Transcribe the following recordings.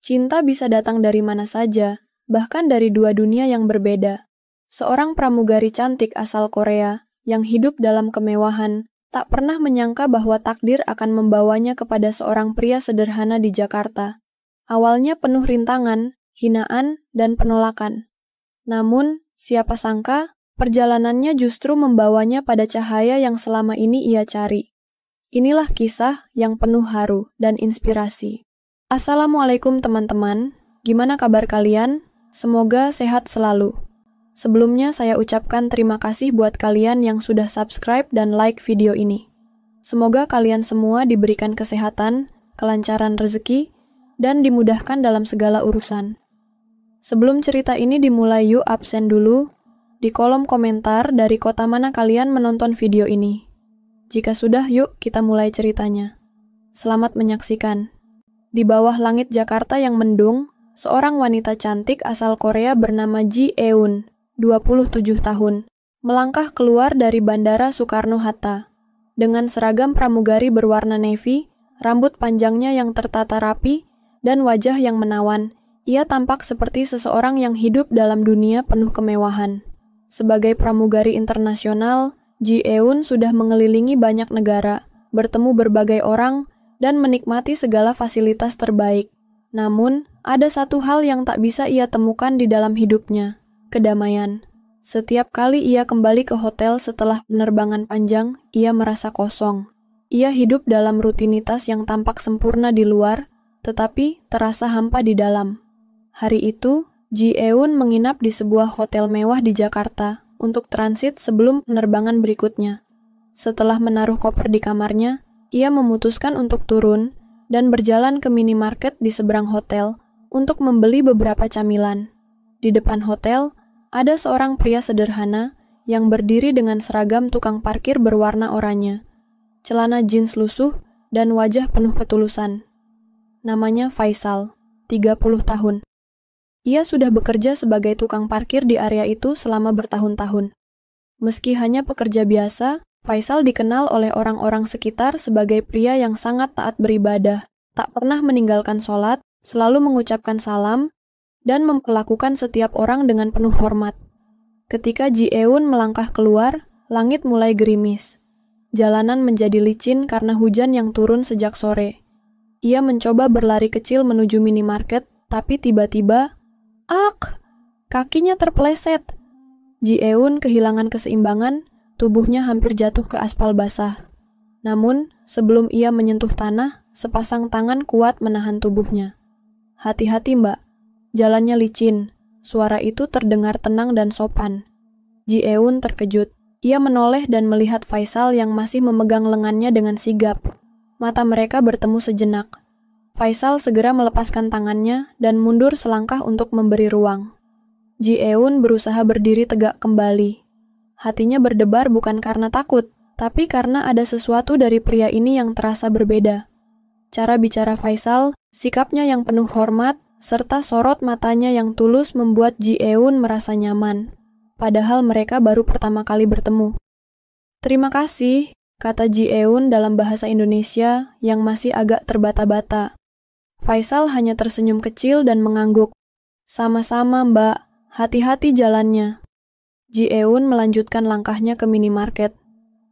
Cinta bisa datang dari mana saja, bahkan dari dua dunia yang berbeda. Seorang pramugari cantik asal Korea yang hidup dalam kemewahan tak pernah menyangka bahwa takdir akan membawanya kepada seorang pria sederhana di Jakarta. Awalnya penuh rintangan, hinaan, dan penolakan. Namun, siapa sangka, perjalanannya justru membawanya pada cahaya yang selama ini ia cari. Inilah kisah yang penuh haru dan inspirasi. Assalamualaikum teman-teman, gimana kabar kalian? Semoga sehat selalu. Sebelumnya saya ucapkan terima kasih buat kalian yang sudah subscribe dan like video ini. Semoga kalian semua diberikan kesehatan, kelancaran rezeki, dan dimudahkan dalam segala urusan. Sebelum cerita ini dimulai, yuk absen dulu di kolom komentar dari kota mana kalian menonton video ini. Jika sudah, yuk kita mulai ceritanya. Selamat menyaksikan. Di bawah langit Jakarta yang mendung, seorang wanita cantik asal Korea bernama Ji Eun, 27 tahun, melangkah keluar dari Bandara Soekarno-Hatta. Dengan seragam pramugari berwarna navy, rambut panjangnya yang tertata rapi, dan wajah yang menawan, ia tampak seperti seseorang yang hidup dalam dunia penuh kemewahan. Sebagai pramugari internasional, Ji Eun sudah mengelilingi banyak negara, bertemu berbagai orang, dan menikmati segala fasilitas terbaik. Namun, ada satu hal yang tak bisa ia temukan di dalam hidupnya. Kedamaian. Setiap kali ia kembali ke hotel setelah penerbangan panjang, ia merasa kosong. Ia hidup dalam rutinitas yang tampak sempurna di luar, tetapi terasa hampa di dalam. Hari itu, Ji Eun menginap di sebuah hotel mewah di Jakarta untuk transit sebelum penerbangan berikutnya. Setelah menaruh koper di kamarnya, ia memutuskan untuk turun dan berjalan ke minimarket di seberang hotel untuk membeli beberapa camilan. Di depan hotel, ada seorang pria sederhana yang berdiri dengan seragam tukang parkir berwarna oranye, celana jeans lusuh, dan wajah penuh ketulusan. Namanya Faisal, 30 tahun. Ia sudah bekerja sebagai tukang parkir di area itu selama bertahun-tahun. Meski hanya pekerja biasa, Faisal dikenal oleh orang-orang sekitar sebagai pria yang sangat taat beribadah, tak pernah meninggalkan sholat, selalu mengucapkan salam, dan memperlakukan setiap orang dengan penuh hormat. Ketika Ji Eun melangkah keluar, langit mulai gerimis. Jalanan menjadi licin karena hujan yang turun sejak sore. Ia mencoba berlari kecil menuju minimarket, tapi tiba-tiba, kakinya terpeleset. Ji Eun kehilangan keseimbangan, tubuhnya hampir jatuh ke aspal basah. Namun, sebelum ia menyentuh tanah, sepasang tangan kuat menahan tubuhnya. Hati-hati mbak, jalannya licin. Suara itu terdengar tenang dan sopan. Ji Eun terkejut. Ia menoleh dan melihat Faisal yang masih memegang lengannya dengan sigap. Mata mereka bertemu sejenak. Faisal segera melepaskan tangannya dan mundur selangkah untuk memberi ruang. Ji Eun berusaha berdiri tegak kembali. Hatinya berdebar bukan karena takut, tapi karena ada sesuatu dari pria ini yang terasa berbeda. Cara bicara Faisal, sikapnya yang penuh hormat, serta sorot matanya yang tulus membuat Ji Eun merasa nyaman. Padahal mereka baru pertama kali bertemu. Terima kasih, kata Ji Eun dalam bahasa Indonesia yang masih agak terbata-bata. Faisal hanya tersenyum kecil dan mengangguk. Sama-sama mbak, hati-hati jalannya. Ji Eun melanjutkan langkahnya ke minimarket.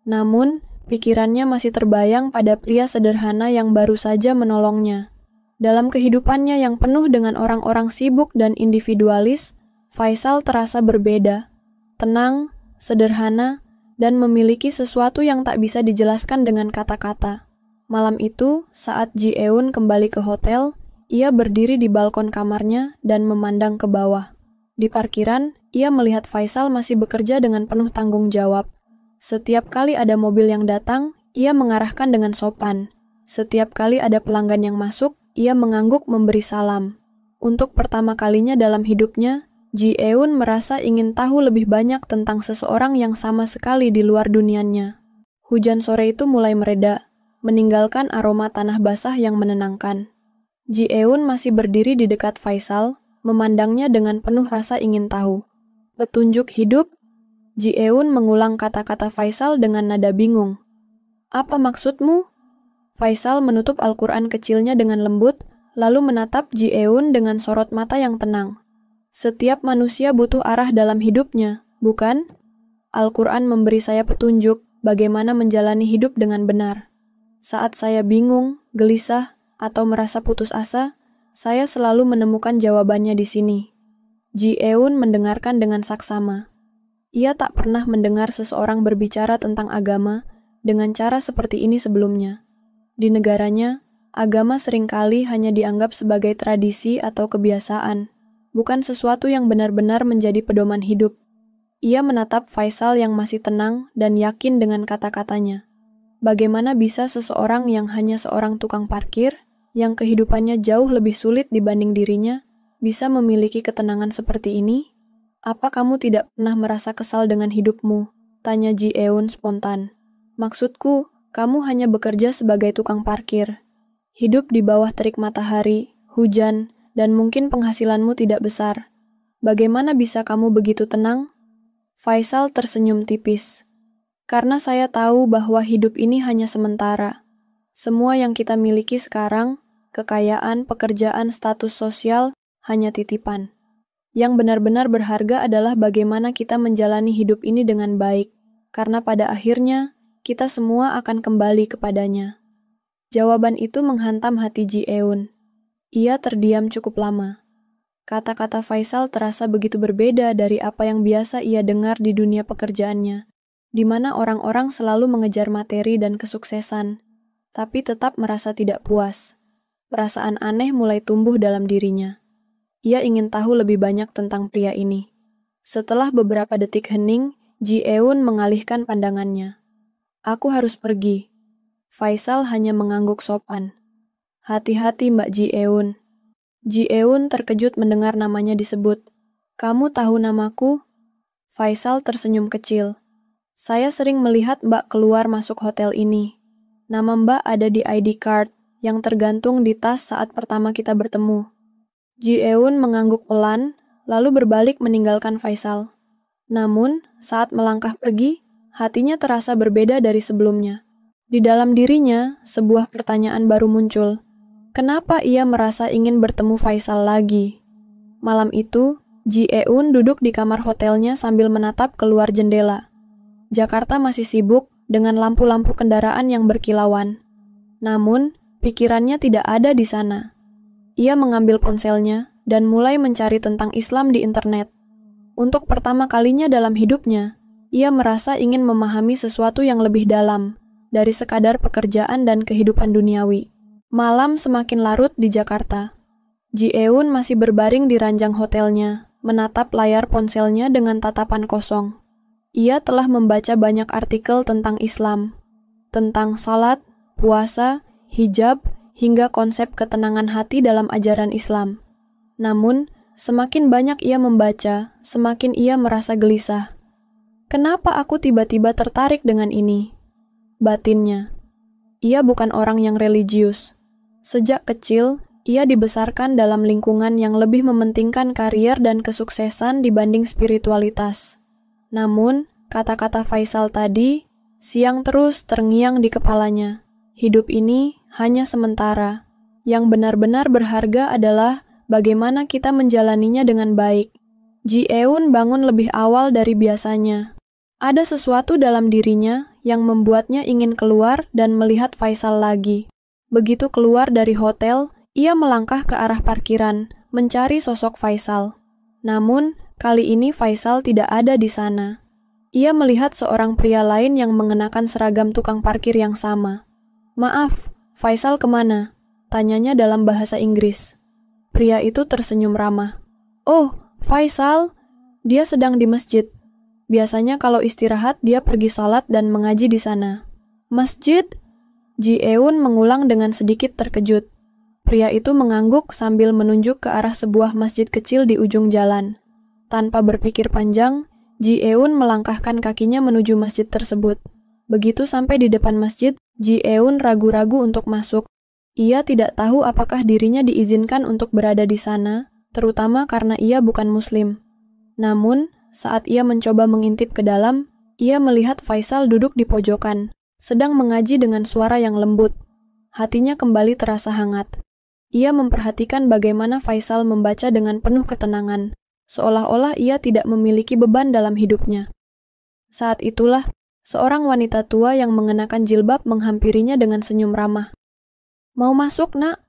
Namun, pikirannya masih terbayang pada pria sederhana yang baru saja menolongnya. Dalam kehidupannya yang penuh dengan orang-orang sibuk dan individualis, Faisal terasa berbeda, tenang, sederhana, dan memiliki sesuatu yang tak bisa dijelaskan dengan kata-kata. Malam itu, saat Ji Eun kembali ke hotel, ia berdiri di balkon kamarnya dan memandang ke bawah. Di parkiran, ia melihat Faisal masih bekerja dengan penuh tanggung jawab. Setiap kali ada mobil yang datang, ia mengarahkan dengan sopan. Setiap kali ada pelanggan yang masuk, ia mengangguk memberi salam. Untuk pertama kalinya dalam hidupnya, Ji Eun merasa ingin tahu lebih banyak tentang seseorang yang sama sekali di luar dunianya. Hujan sore itu mulai mereda, meninggalkan aroma tanah basah yang menenangkan. Ji Eun masih berdiri di dekat Faisal, memandangnya dengan penuh rasa ingin tahu. Petunjuk hidup? Ji Eun mengulang kata-kata Faisal dengan nada bingung. Apa maksudmu? Faisal menutup Al-Quran kecilnya dengan lembut, lalu menatap Ji Eun dengan sorot mata yang tenang. Setiap manusia butuh arah dalam hidupnya, bukan? Al-Quran memberi saya petunjuk bagaimana menjalani hidup dengan benar. Saat saya bingung, gelisah, atau merasa putus asa, saya selalu menemukan jawabannya di sini. Ji Eun mendengarkan dengan saksama. Ia tak pernah mendengar seseorang berbicara tentang agama dengan cara seperti ini sebelumnya. Di negaranya, agama seringkali hanya dianggap sebagai tradisi atau kebiasaan, bukan sesuatu yang benar-benar menjadi pedoman hidup. Ia menatap Faisal yang masih tenang dan yakin dengan kata-katanya. Bagaimana bisa seseorang yang hanya seorang tukang parkir, yang kehidupannya jauh lebih sulit dibanding dirinya, bisa memiliki ketenangan seperti ini? Apa kamu tidak pernah merasa kesal dengan hidupmu? Tanya Ji Eun spontan. Maksudku, kamu hanya bekerja sebagai tukang parkir. Hidup di bawah terik matahari, hujan, dan mungkin penghasilanmu tidak besar. Bagaimana bisa kamu begitu tenang? Faisal tersenyum tipis. Karena saya tahu bahwa hidup ini hanya sementara. Semua yang kita miliki sekarang, kekayaan, pekerjaan, status sosial, hanya titipan. Yang benar-benar berharga adalah bagaimana kita menjalani hidup ini dengan baik, karena pada akhirnya, kita semua akan kembali kepadanya. Jawaban itu menghantam hati Ji Eun. Ia terdiam cukup lama. Kata-kata Faisal terasa begitu berbeda dari apa yang biasa ia dengar di dunia pekerjaannya, di mana orang-orang selalu mengejar materi dan kesuksesan, tapi tetap merasa tidak puas. Perasaan aneh mulai tumbuh dalam dirinya. Ia ingin tahu lebih banyak tentang pria ini. Setelah beberapa detik hening, Ji Eun mengalihkan pandangannya. Aku harus pergi. Faisal hanya mengangguk sopan. Hati-hati Mbak Ji Eun. Ji Eun terkejut mendengar namanya disebut. Kamu tahu namaku? Faisal tersenyum kecil. Saya sering melihat Mbak keluar masuk hotel ini. Nama Mbak ada di ID card yang tergantung di tas saat pertama kita bertemu. Ji Eun mengangguk pelan, lalu berbalik meninggalkan Faisal. Namun, saat melangkah pergi, hatinya terasa berbeda dari sebelumnya. Di dalam dirinya, sebuah pertanyaan baru muncul. Kenapa ia merasa ingin bertemu Faisal lagi? Malam itu, Ji Eun duduk di kamar hotelnya sambil menatap keluar jendela. Jakarta masih sibuk dengan lampu-lampu kendaraan yang berkilauan. Namun, pikirannya tidak ada di sana. Ia mengambil ponselnya dan mulai mencari tentang Islam di internet. Untuk pertama kalinya dalam hidupnya, ia merasa ingin memahami sesuatu yang lebih dalam dari sekadar pekerjaan dan kehidupan duniawi. Malam semakin larut di Jakarta. Ji Eun masih berbaring di ranjang hotelnya, menatap layar ponselnya dengan tatapan kosong. Ia telah membaca banyak artikel tentang Islam, tentang salat, puasa, hijab, hingga konsep ketenangan hati dalam ajaran Islam. Namun, semakin banyak ia membaca, semakin ia merasa gelisah. Kenapa aku tiba-tiba tertarik dengan ini? Batinnya. Ia bukan orang yang religius. Sejak kecil, ia dibesarkan dalam lingkungan yang lebih mementingkan karier dan kesuksesan dibanding spiritualitas. Namun, kata-kata Faisal tadi, siang terus terngiang di kepalanya. Hidup ini hanya sementara. Yang benar-benar berharga adalah bagaimana kita menjalaninya dengan baik. Ji Eun bangun lebih awal dari biasanya. Ada sesuatu dalam dirinya yang membuatnya ingin keluar dan melihat Faisal lagi. Begitu keluar dari hotel, ia melangkah ke arah parkiran, mencari sosok Faisal. Namun, kali ini Faisal tidak ada di sana. Ia melihat seorang pria lain yang mengenakan seragam tukang parkir yang sama. Maaf, Faisal kemana? Tanyanya dalam bahasa Inggris. Pria itu tersenyum ramah. Oh, Faisal, dia sedang di masjid. Biasanya kalau istirahat dia pergi sholat dan mengaji di sana. Masjid? Ji Eun mengulang dengan sedikit terkejut. Pria itu mengangguk sambil menunjuk ke arah sebuah masjid kecil di ujung jalan. Tanpa berpikir panjang, Ji Eun melangkahkan kakinya menuju masjid tersebut. Begitu sampai di depan masjid, Ji Eun ragu-ragu untuk masuk. Ia tidak tahu apakah dirinya diizinkan untuk berada di sana, terutama karena ia bukan Muslim. Namun, saat ia mencoba mengintip ke dalam, ia melihat Faisal duduk di pojokan, sedang mengaji dengan suara yang lembut. Hatinya kembali terasa hangat. Ia memperhatikan bagaimana Faisal membaca dengan penuh ketenangan, seolah-olah ia tidak memiliki beban dalam hidupnya. Saat itulah, seorang wanita tua yang mengenakan jilbab menghampirinya dengan senyum ramah. "Mau masuk, Nak?"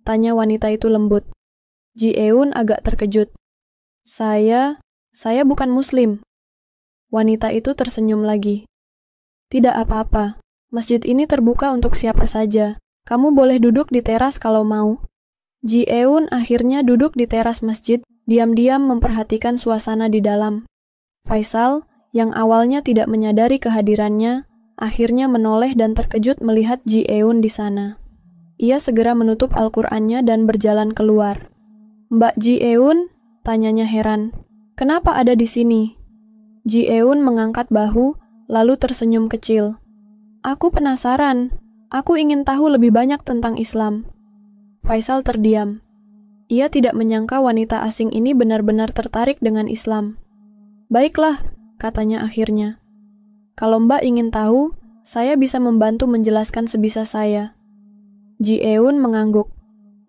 tanya wanita itu lembut. Ji Eun agak terkejut. Saya bukan Muslim." Wanita itu tersenyum lagi. "Tidak apa-apa, masjid ini terbuka untuk siapa saja. Kamu boleh duduk di teras kalau mau." Ji Eun akhirnya duduk di teras masjid, diam-diam memperhatikan suasana di dalam. Faisal, yang awalnya tidak menyadari kehadirannya, akhirnya menoleh dan terkejut melihat Ji Eun di sana. Ia segera menutup Al-Qur'annya dan berjalan keluar. "Mbak Ji Eun?" tanyanya heran. "Kenapa ada di sini?" Ji Eun mengangkat bahu, lalu tersenyum kecil. "Aku penasaran. Aku ingin tahu lebih banyak tentang Islam." Faisal terdiam. Ia tidak menyangka wanita asing ini benar-benar tertarik dengan Islam. "Baiklah," katanya akhirnya. "Kalau Mbak ingin tahu, saya bisa membantu menjelaskan sebisa saya." Ji Eun mengangguk.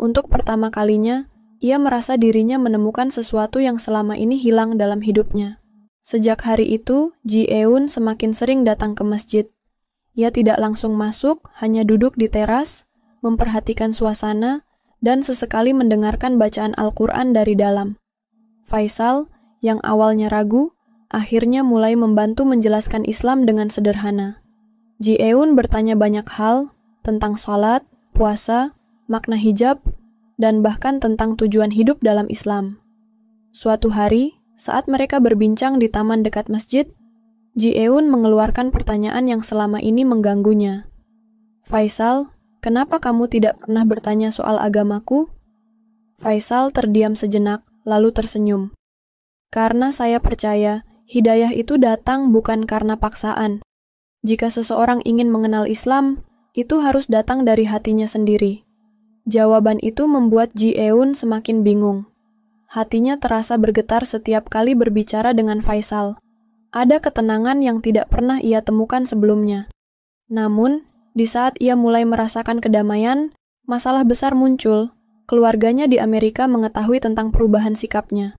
Untuk pertama kalinya, ia merasa dirinya menemukan sesuatu yang selama ini hilang dalam hidupnya. Sejak hari itu, Ji Eun semakin sering datang ke masjid. Ia tidak langsung masuk, hanya duduk di teras, memperhatikan suasana, dan sesekali mendengarkan bacaan Al-Qur'an dari dalam. Faisal, yang awalnya ragu, akhirnya mulai membantu menjelaskan Islam dengan sederhana. Ji Eun bertanya banyak hal tentang sholat, puasa, makna hijab, dan bahkan tentang tujuan hidup dalam Islam. Suatu hari, saat mereka berbincang di taman dekat masjid, Ji Eun mengeluarkan pertanyaan yang selama ini mengganggunya. "Faisal, kenapa kamu tidak pernah bertanya soal agamaku?" Faisal terdiam sejenak, lalu tersenyum. "Karena saya percaya, hidayah itu datang bukan karena paksaan. Jika seseorang ingin mengenal Islam, itu harus datang dari hatinya sendiri." Jawaban itu membuat Ji Eun semakin bingung. Hatinya terasa bergetar setiap kali berbicara dengan Faisal. Ada ketenangan yang tidak pernah ia temukan sebelumnya. Namun, di saat ia mulai merasakan kedamaian, masalah besar muncul. Keluarganya di Amerika mengetahui tentang perubahan sikapnya.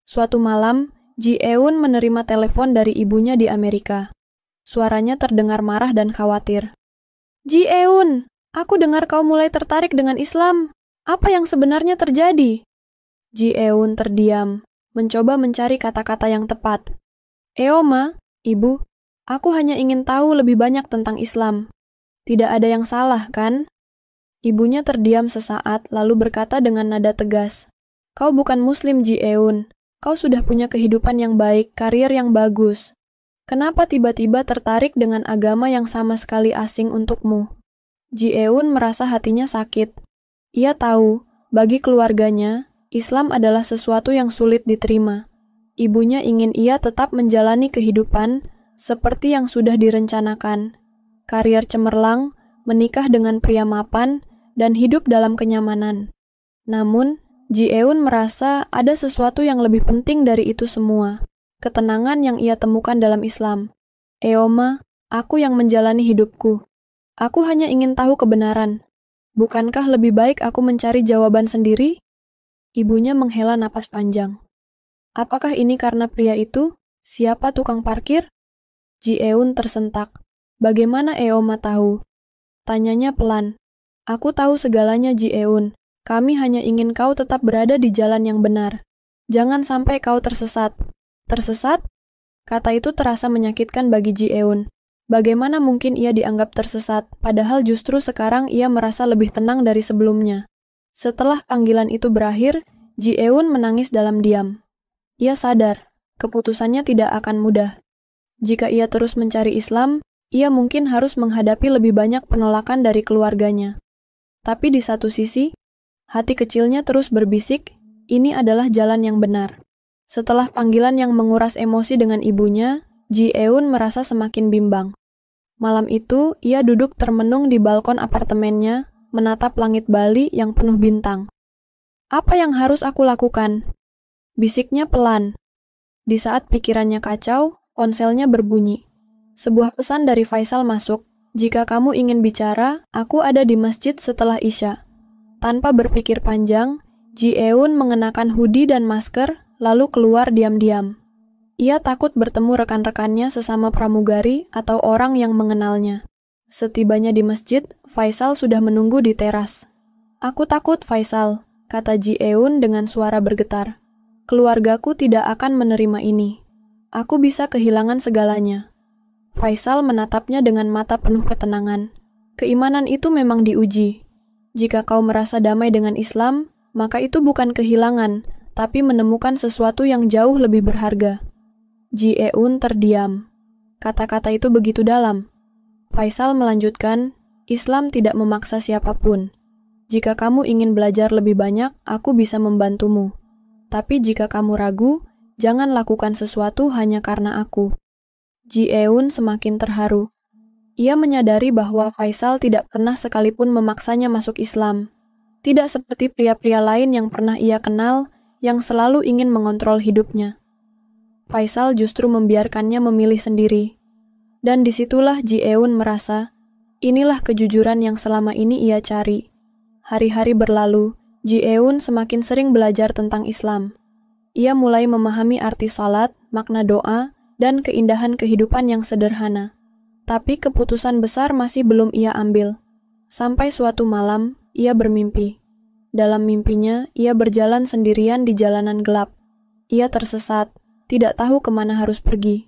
Suatu malam, Ji Eun menerima telepon dari ibunya di Amerika. Suaranya terdengar marah dan khawatir. "Ji Eun, aku dengar kau mulai tertarik dengan Islam. Apa yang sebenarnya terjadi?" Ji Eun terdiam, mencoba mencari kata-kata yang tepat. "Ma, Ibu, aku hanya ingin tahu lebih banyak tentang Islam. Tidak ada yang salah, kan?" Ibunya terdiam sesaat, lalu berkata dengan nada tegas, "Kau bukan Muslim, Ji Eun. Kau sudah punya kehidupan yang baik, karir yang bagus. Kenapa tiba-tiba tertarik dengan agama yang sama sekali asing untukmu?" Ji Eun merasa hatinya sakit. Ia tahu, bagi keluarganya, Islam adalah sesuatu yang sulit diterima. Ibunya ingin ia tetap menjalani kehidupan seperti yang sudah direncanakan. Karier cemerlang, menikah dengan pria mapan, dan hidup dalam kenyamanan. Namun, Ji Eun merasa ada sesuatu yang lebih penting dari itu semua. Ketenangan yang ia temukan dalam Islam. "Ma, aku yang menjalani hidupku. Aku hanya ingin tahu kebenaran. Bukankah lebih baik aku mencari jawaban sendiri?" Ibunya menghela napas panjang. "Apakah ini karena pria itu? Siapa tukang parkir?" Ji Eun tersentak. "Bagaimana Ma tahu?" Tanyanya pelan. "Aku tahu segalanya, Ji Eun. Kami hanya ingin kau tetap berada di jalan yang benar. Jangan sampai kau tersesat." "Tersesat?" Kata itu terasa menyakitkan bagi Ji Eun. Bagaimana mungkin ia dianggap tersesat, padahal justru sekarang ia merasa lebih tenang dari sebelumnya. Setelah panggilan itu berakhir, Ji Eun menangis dalam diam. Ia sadar, keputusannya tidak akan mudah. Jika ia terus mencari Islam, ia mungkin harus menghadapi lebih banyak penolakan dari keluarganya. Tapi di satu sisi, hati kecilnya terus berbisik, ini adalah jalan yang benar. Setelah panggilan yang menguras emosi dengan ibunya, Ji Eun merasa semakin bimbang. Malam itu, ia duduk termenung di balkon apartemennya, menatap langit Bali yang penuh bintang. "Apa yang harus aku lakukan?" Bisiknya pelan. Di saat pikirannya kacau, ponselnya berbunyi. Sebuah pesan dari Faisal masuk. "Jika kamu ingin bicara, aku ada di masjid setelah Isya." Tanpa berpikir panjang, Ji Eun mengenakan hoodie dan masker, lalu keluar diam-diam. Ia takut bertemu rekan-rekannya sesama pramugari atau orang yang mengenalnya. Setibanya di masjid, Faisal sudah menunggu di teras. "Aku takut, Faisal," kata Ji Eun dengan suara bergetar. "Keluargaku tidak akan menerima ini. Aku bisa kehilangan segalanya." Faisal menatapnya dengan mata penuh ketenangan. "Keimanan itu memang diuji. Jika kau merasa damai dengan Islam, maka itu bukan kehilangan, tapi menemukan sesuatu yang jauh lebih berharga." Ji Eun terdiam. Kata-kata itu begitu dalam. Faisal melanjutkan, "Islam tidak memaksa siapapun. Jika kamu ingin belajar lebih banyak, aku bisa membantumu. Tapi jika kamu ragu, jangan lakukan sesuatu hanya karena aku." Ji Eun semakin terharu. Ia menyadari bahwa Faisal tidak pernah sekalipun memaksanya masuk Islam. Tidak seperti pria-pria lain yang pernah ia kenal, yang selalu ingin mengontrol hidupnya. Faisal justru membiarkannya memilih sendiri. Dan disitulah Ji Eun merasa, inilah kejujuran yang selama ini ia cari. Hari-hari berlalu, Ji Eun semakin sering belajar tentang Islam. Ia mulai memahami arti salat, makna doa, dan keindahan kehidupan yang sederhana. Tapi keputusan besar masih belum ia ambil. Sampai suatu malam, ia bermimpi. Dalam mimpinya, ia berjalan sendirian di jalanan gelap. Ia tersesat, tidak tahu kemana harus pergi.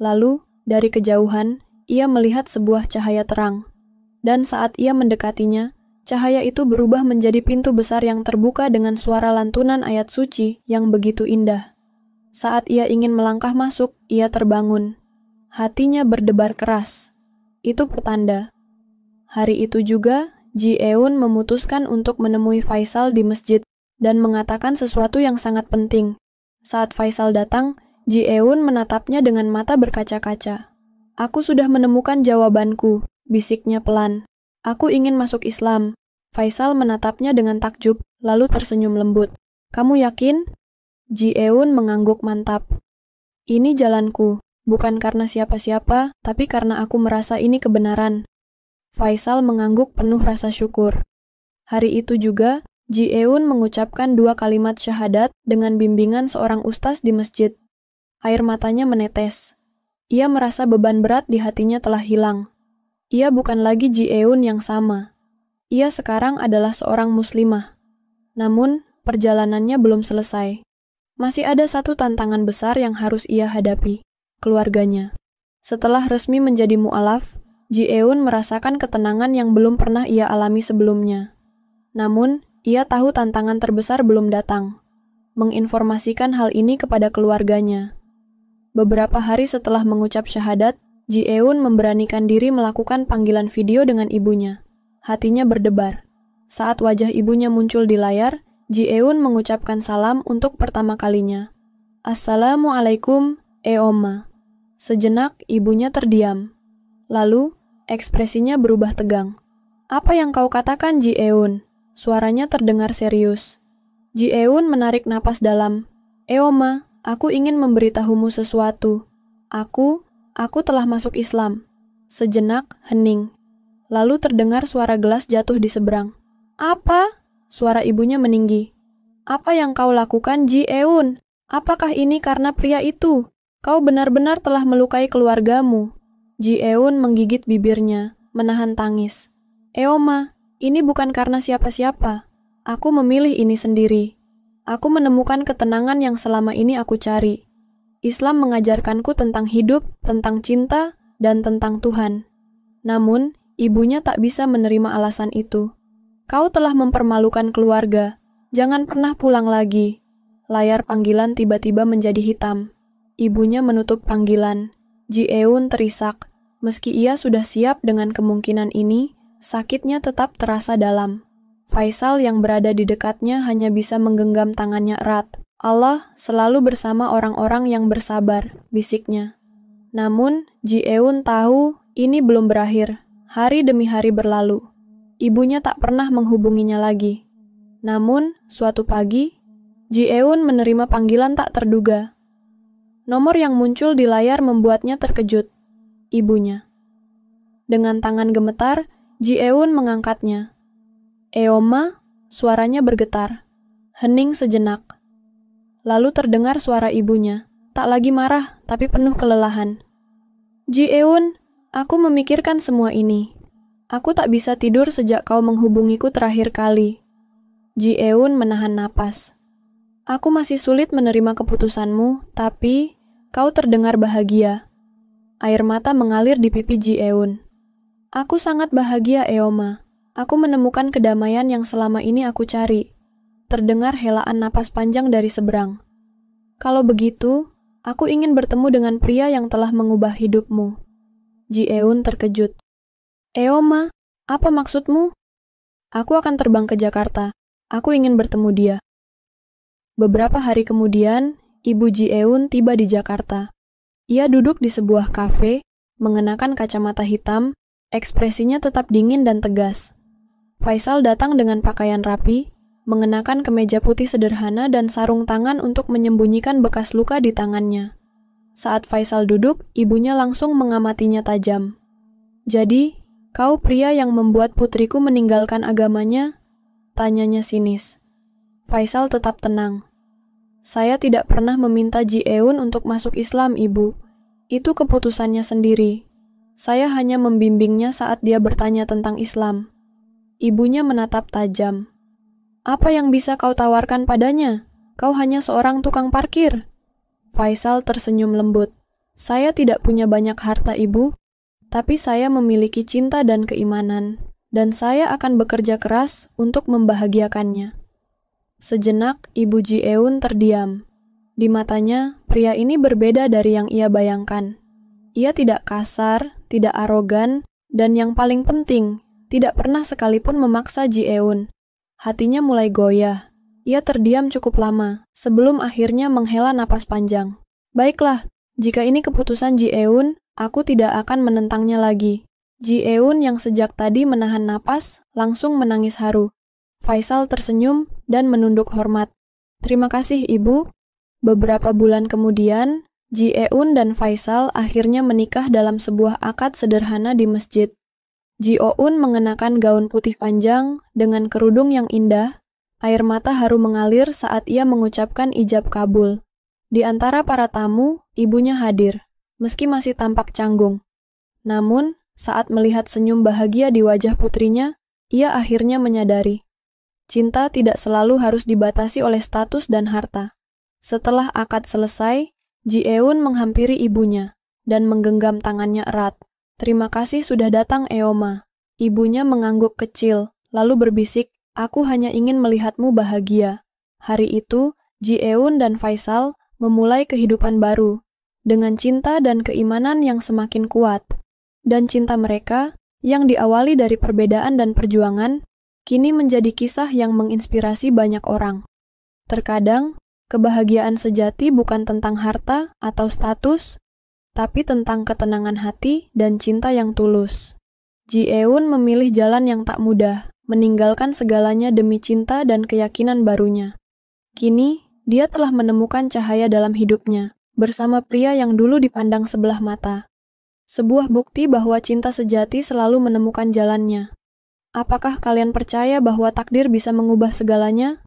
Lalu, dari kejauhan, ia melihat sebuah cahaya terang. Dan saat ia mendekatinya, cahaya itu berubah menjadi pintu besar yang terbuka dengan suara lantunan ayat suci yang begitu indah. Saat ia ingin melangkah masuk, ia terbangun. Hatinya berdebar keras. Itu pertanda. Hari itu juga, Ji Eun memutuskan untuk menemui Faisal di masjid dan mengatakan sesuatu yang sangat penting. Saat Faisal datang, Ji Eun menatapnya dengan mata berkaca-kaca. "Aku sudah menemukan jawabanku," bisiknya pelan. "Aku ingin masuk Islam." Faisal menatapnya dengan takjub, lalu tersenyum lembut. "Kamu yakin?" Ji Eun mengangguk mantap. "Ini jalanku, bukan karena siapa-siapa, tapi karena aku merasa ini kebenaran." Faisal mengangguk penuh rasa syukur. Hari itu juga, Ji Eun mengucapkan 2 kalimat syahadat dengan bimbingan seorang ustaz di masjid. Air matanya menetes. Ia merasa beban berat di hatinya telah hilang. Ia bukan lagi Ji Eun yang sama. Ia sekarang adalah seorang muslimah. Namun, perjalanannya belum selesai. Masih ada satu tantangan besar yang harus ia hadapi, keluarganya. Setelah resmi menjadi mu'alaf, Ji Eun merasakan ketenangan yang belum pernah ia alami sebelumnya. Namun, ia tahu tantangan terbesar belum datang. Menginformasikan hal ini kepada keluarganya. Beberapa hari setelah mengucap syahadat, Ji Eun memberanikan diri melakukan panggilan video dengan ibunya. Hatinya berdebar. Saat wajah ibunya muncul di layar, Ji Eun mengucapkan salam untuk pertama kalinya. "Assalamualaikum, Oma." Sejenak, ibunya terdiam. Lalu, ekspresinya berubah tegang. "Apa yang kau katakan, Ji Eun?" Suaranya terdengar serius. Ji Eun menarik napas dalam. Oma, aku ingin memberitahumu sesuatu. Aku telah masuk Islam." Sejenak, hening. Lalu terdengar suara gelas jatuh di seberang. "Apa?" Suara ibunya meninggi. "Apa yang kau lakukan, Ji Eun? Apakah ini karena pria itu? Kau benar-benar telah melukai keluargamu." Ji Eun menggigit bibirnya, menahan tangis. "Oma, ini bukan karena siapa-siapa. Aku memilih ini sendiri. Aku menemukan ketenangan yang selama ini aku cari. Islam mengajarkanku tentang hidup, tentang cinta, dan tentang Tuhan." Namun, ibunya tak bisa menerima alasan itu. "Kau telah mempermalukan keluarga. Jangan pernah pulang lagi." Layar panggilan tiba-tiba menjadi hitam. Ibunya menutup panggilan. Ji Eun terisak. Meski ia sudah siap dengan kemungkinan ini, sakitnya tetap terasa dalam. Faisal yang berada di dekatnya hanya bisa menggenggam tangannya erat. "Allah selalu bersama orang-orang yang bersabar," bisiknya. Namun, Ji Eun tahu ini belum berakhir. Hari demi hari berlalu. Ibunya tak pernah menghubunginya lagi. Namun, suatu pagi, Ji Eun menerima panggilan tak terduga. Nomor yang muncul di layar membuatnya terkejut. Ibunya. Dengan tangan gemetar, Ji Eun mengangkatnya. Oma?" Suaranya bergetar. Hening sejenak. Lalu terdengar suara ibunya. Tak lagi marah, tapi penuh kelelahan. Ji-eun, aku memikirkan semua ini. Aku tak bisa tidur sejak kau menghubungiku terakhir kali. Ji-eun menahan napas. Aku masih sulit menerima keputusanmu, tapi kau terdengar bahagia. Air mata mengalir di pipi Ji-eun. Aku sangat bahagia, Eoma. Aku menemukan kedamaian yang selama ini aku cari. Terdengar helaan napas panjang dari seberang. Kalau begitu, aku ingin bertemu dengan pria yang telah mengubah hidupmu. Ji-eun terkejut. Eoma, apa maksudmu? Aku akan terbang ke Jakarta. Aku ingin bertemu dia. Beberapa hari kemudian, Ibu Ji-eun tiba di Jakarta. Ia duduk di sebuah kafe, mengenakan kacamata hitam, ekspresinya tetap dingin dan tegas. Faisal datang dengan pakaian rapi, mengenakan kemeja putih sederhana dan sarung tangan untuk menyembunyikan bekas luka di tangannya. Saat Faisal duduk, ibunya langsung mengamatinya tajam. Jadi, kau pria yang membuat putriku meninggalkan agamanya? Tanyanya sinis. Faisal tetap tenang. Saya tidak pernah meminta Ji-eun untuk masuk Islam, Ibu. Itu keputusannya sendiri. Saya hanya membimbingnya saat dia bertanya tentang Islam. Ibunya menatap tajam. Apa yang bisa kau tawarkan padanya? Kau hanya seorang tukang parkir. Faisal tersenyum lembut. Saya tidak punya banyak harta, Ibu. Tapi saya memiliki cinta dan keimanan, dan saya akan bekerja keras untuk membahagiakannya. Sejenak, Ibu Ji-eun terdiam. Di matanya, pria ini berbeda dari yang ia bayangkan. Ia tidak kasar, tidak arogan, dan yang paling penting, tidak pernah sekalipun memaksa Ji-eun. Hatinya mulai goyah. Ia terdiam cukup lama, sebelum akhirnya menghela napas panjang. Baiklah, jika ini keputusan Ji-eun, aku tidak akan menentangnya lagi. Ji-eun yang sejak tadi menahan napas, langsung menangis haru. Faisal tersenyum dan menunduk hormat. Terima kasih, Ibu. Beberapa bulan kemudian, Ji-eun dan Faisal akhirnya menikah dalam sebuah akad sederhana di masjid. Ji-eun mengenakan gaun putih panjang dengan kerudung yang indah. Air mata haru mengalir saat ia mengucapkan ijab kabul. Di antara para tamu, ibunya hadir. Meski masih tampak canggung. Namun, saat melihat senyum bahagia di wajah putrinya, ia akhirnya menyadari. Cinta tidak selalu harus dibatasi oleh status dan harta. Setelah akad selesai, Ji-eun menghampiri ibunya, dan menggenggam tangannya erat. Terima kasih sudah datang, Eoma. Ibunya mengangguk kecil, lalu berbisik, aku hanya ingin melihatmu bahagia. Hari itu, Ji-eun dan Faisal memulai kehidupan baru, dengan cinta dan keimanan yang semakin kuat. Dan cinta mereka, yang diawali dari perbedaan dan perjuangan, kini menjadi kisah yang menginspirasi banyak orang. Terkadang, kebahagiaan sejati bukan tentang harta atau status, tapi tentang ketenangan hati dan cinta yang tulus. Ji-eun memilih jalan yang tak mudah, meninggalkan segalanya demi cinta dan keyakinan barunya. Kini, dia telah menemukan cahaya dalam hidupnya, bersama pria yang dulu dipandang sebelah mata. Sebuah bukti bahwa cinta sejati selalu menemukan jalannya. Apakah kalian percaya bahwa takdir bisa mengubah segalanya?